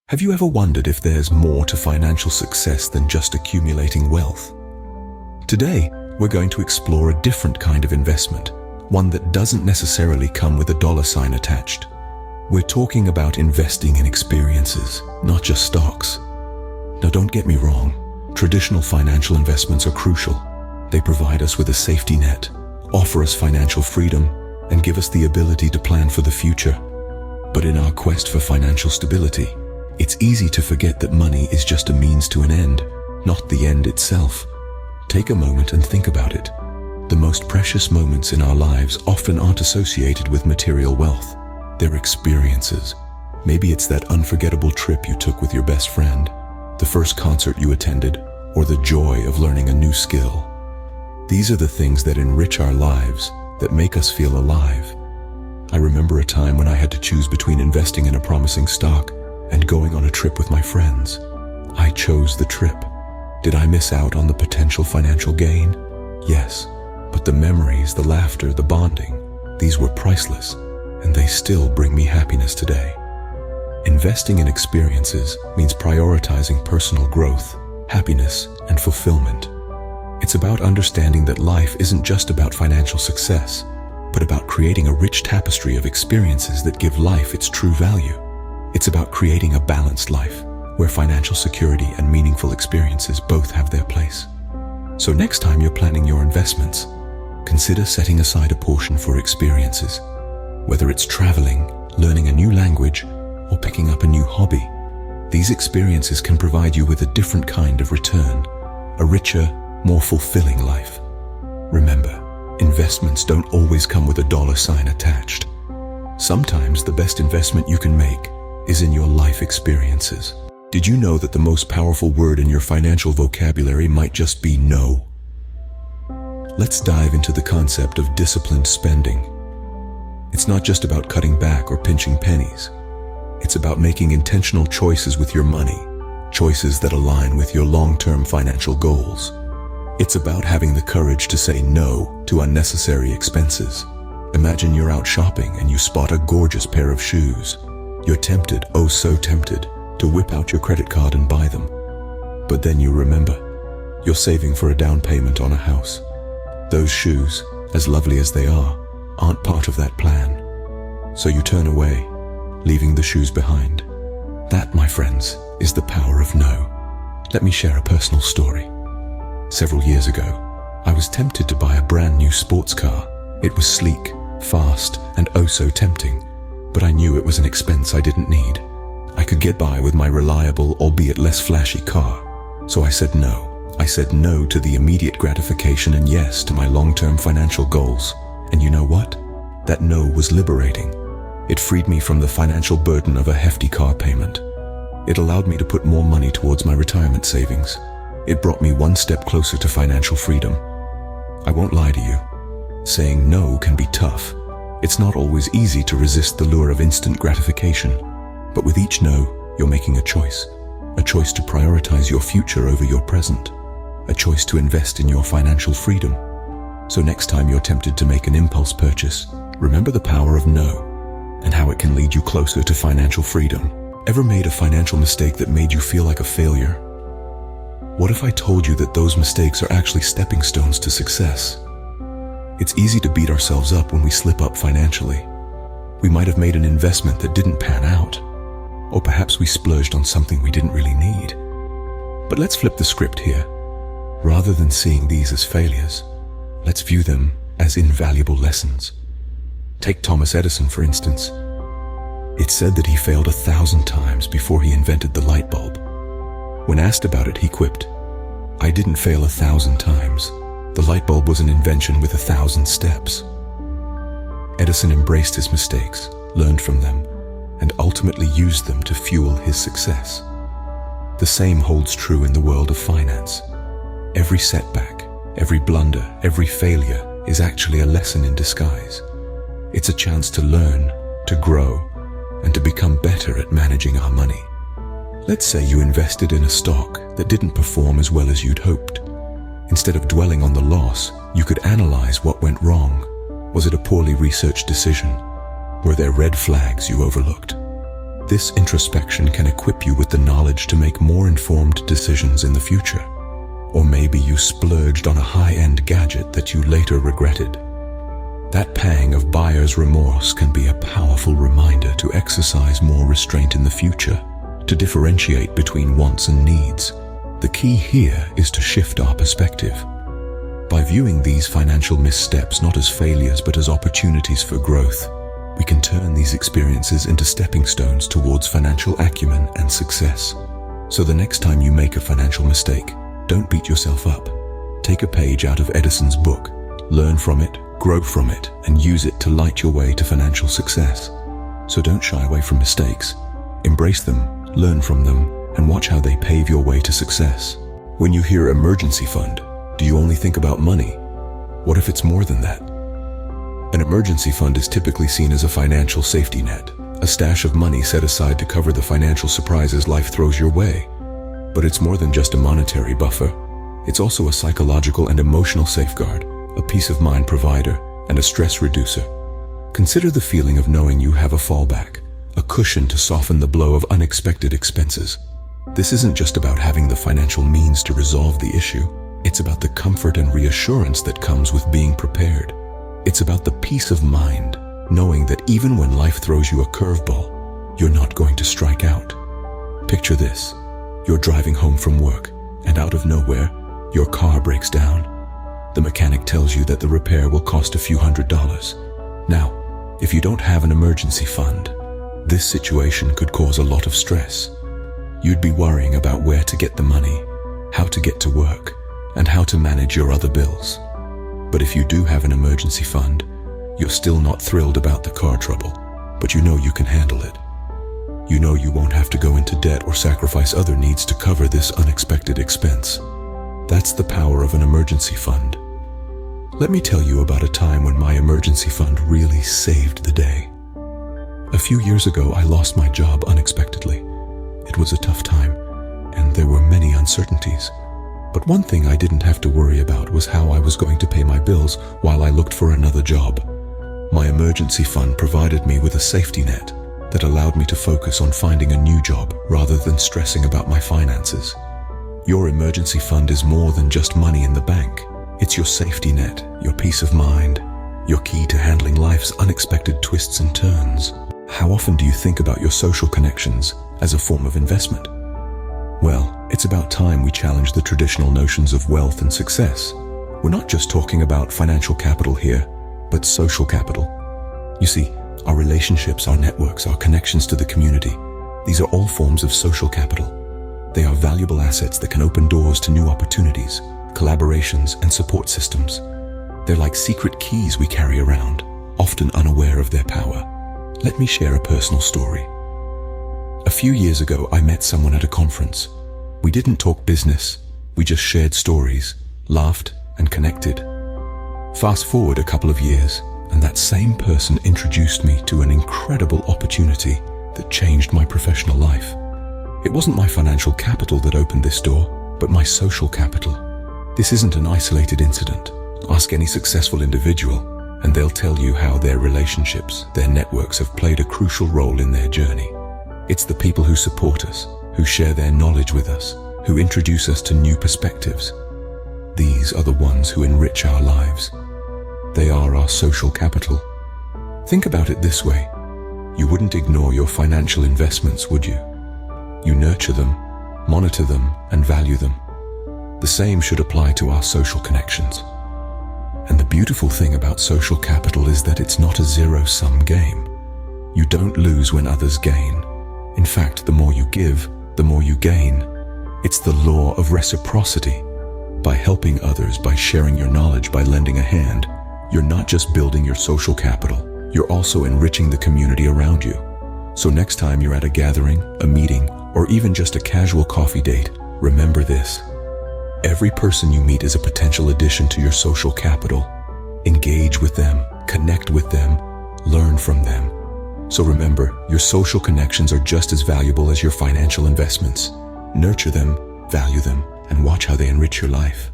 Have you ever wondered if there's more to financial success than just accumulating wealth? Today, we're going to explore a different kind of investment, one that doesn't necessarily come with a dollar sign attached. We're talking about investing in experiences, not just stocks. Now, don't get me wrong, traditional financial investments are crucial. They provide us with a safety net, offer us financial freedom, and give us the ability to plan for the future. But in our quest for financial stability, it's easy to forget that money is just a means to an end, not the end itself. Take a moment and think about it. The most precious moments in our lives often aren't associated with material wealth. They're experiences. Maybe it's that unforgettable trip you took with your best friend, the first concert you attended, or the joy of learning a new skill. These are the things that enrich our lives, that make us feel alive. I remember a time when I had to choose between investing in a promising stock and going on a trip with my friends. I chose the trip. Did I miss out on the potential financial gain? Yes, but the memories, the laughter, the bonding, these were priceless, and they still bring me happiness today. Investing in experiences means prioritizing personal growth, happiness, and fulfillment. It's about understanding that life isn't just about financial success, but about creating a rich tapestry of experiences that give life its true value. It's about creating a balanced life, where financial security and meaningful experiences both have their place. So next time you're planning your investments, consider setting aside a portion for experiences. Whether it's traveling, learning a new language, or picking up a new hobby, these experiences can provide you with a different kind of return, a richer, more fulfilling life. Remember, investments don't always come with a dollar sign attached. Sometimes the best investment you can make is in your life experiences. Did you know that the most powerful word in your financial vocabulary might just be no? Let's dive into the concept of disciplined spending. It's not just about cutting back or pinching pennies. It's about making intentional choices with your money, choices that align with your long-term financial goals. It's about having the courage to say no to unnecessary expenses. Imagine you're out shopping and you spot a gorgeous pair of shoes. You're tempted, oh so tempted, to whip out your credit card and buy them. But then you remember, you're saving for a down payment on a house. Those shoes, as lovely as they are, aren't part of that plan. So you turn away, leaving the shoes behind. That, my friends, is the power of no. Let me share a personal story. Several years ago, I was tempted to buy a brand new sports car. It was sleek, fast, and oh so tempting. But I knew it was an expense I didn't need. I could get by with my reliable, albeit less flashy car. So I said no. I said no to the immediate gratification and yes to my long-term financial goals. And you know what? That no was liberating. It freed me from the financial burden of a hefty car payment. It allowed me to put more money towards my retirement savings. It brought me one step closer to financial freedom. I won't lie to you. Saying no can be tough. It's not always easy to resist the lure of instant gratification. But with each no, you're making a choice to prioritize your future over your present, a choice to invest in your financial freedom. So next time you're tempted to make an impulse purchase, remember the power of no and how it can lead you closer to financial freedom. Ever made a financial mistake that made you feel like a failure? What if I told you that those mistakes are actually stepping stones to success? It's easy to beat ourselves up when we slip up financially. We might have made an investment that didn't pan out, or perhaps we splurged on something we didn't really need. But let's flip the script here. Rather than seeing these as failures, let's view them as invaluable lessons. Take Thomas Edison, for instance. It's said that he failed 1,000 times before he invented the light bulb. When asked about it, he quipped, "I didn't fail 1,000 times. The light bulb was an invention with 1,000 steps." Edison embraced his mistakes, learned from them, and ultimately used them to fuel his success. The same holds true in the world of finance. Every setback, every blunder, every failure is actually a lesson in disguise. It's a chance to learn, to grow, and to become better at managing our money. Let's say you invested in a stock that didn't perform as well as you'd hoped. Instead of dwelling on the loss, you could analyze what went wrong. Was it a poorly researched decision? Were there red flags you overlooked? This introspection can equip you with the knowledge to make more informed decisions in the future. Or maybe you splurged on a high-end gadget that you later regretted. That pang of buyer's remorse can be a powerful reminder to exercise more restraint in the future, to differentiate between wants and needs. The key here is to shift our perspective. By viewing these financial missteps not as failures but as opportunities for growth, we can turn these experiences into stepping stones towards financial acumen and success. So the next time you make a financial mistake, don't beat yourself up. Take a page out of Edison's book, learn from it, grow from it, and use it to light your way to financial success. So don't shy away from mistakes. Embrace them, learn from them, and watch how they pave your way to success. When you hear emergency fund, do you only think about money? What if it's more than that? An emergency fund is typically seen as a financial safety net, a stash of money set aside to cover the financial surprises life throws your way. But it's more than just a monetary buffer. It's also a psychological and emotional safeguard, a peace of mind provider, and a stress reducer. Consider the feeling of knowing you have a fallback, a cushion to soften the blow of unexpected expenses. This isn't just about having the financial means to resolve the issue. It's about the comfort and reassurance that comes with being prepared. It's about the peace of mind, knowing that even when life throws you a curveball, you're not going to strike out. Picture this. You're driving home from work, and out of nowhere, your car breaks down. The mechanic tells you that the repair will cost a few $100s. Now, if you don't have an emergency fund, this situation could cause a lot of stress. You'd be worrying about where to get the money, how to get to work, and how to manage your other bills. But if you do have an emergency fund, you're still not thrilled about the car trouble, but you know you can handle it. You know you won't have to go into debt or sacrifice other needs to cover this unexpected expense. That's the power of an emergency fund. Let me tell you about a time when my emergency fund really saved the day. A few years ago, I lost my job unexpectedly. It was a tough time, and there were many uncertainties. But one thing I didn't have to worry about was how I was going to pay my bills while I looked for another job. My emergency fund provided me with a safety net that allowed me to focus on finding a new job rather than stressing about my finances. Your emergency fund is more than just money in the bank. It's your safety net, your peace of mind, your key to handling life's unexpected twists and turns. How often do you think about your social connections as a form of investment? Well, it's about time we challenge the traditional notions of wealth and success. We're not just talking about financial capital here, but social capital. You see, our relationships, our networks, our connections to the community, these are all forms of social capital. They are valuable assets that can open doors to new opportunities, collaborations, and support systems. They're like secret keys we carry around, often unaware of their power. Let me share a personal story. A few years ago, I met someone at a conference. We didn't talk business, we just shared stories, laughed, and connected. Fast forward a couple of years, and that same person introduced me to an incredible opportunity that changed my professional life. It wasn't my financial capital that opened this door, but my social capital. This isn't an isolated incident. Ask any successful individual, and they'll tell you how their relationships, their networks have played a crucial role in their journey. It's the people who support us, who share their knowledge with us, who introduce us to new perspectives. These are the ones who enrich our lives. They are our social capital. Think about it this way. You wouldn't ignore your financial investments, would you? You nurture them, monitor them, and value them. The same should apply to our social connections. And the beautiful thing about social capital is that it's not a zero-sum game. You don't lose when others gain. In fact, the more you give, the more you gain. It's the law of reciprocity. By helping others, by sharing your knowledge, by lending a hand, you're not just building your social capital, you're also enriching the community around you. So next time you're at a gathering, a meeting, or even just a casual coffee date, remember this. Every person you meet is a potential addition to your social capital. Engage with them, connect with them, learn from them. So remember, your social connections are just as valuable as your financial investments. Nurture them, value them, and watch how they enrich your life.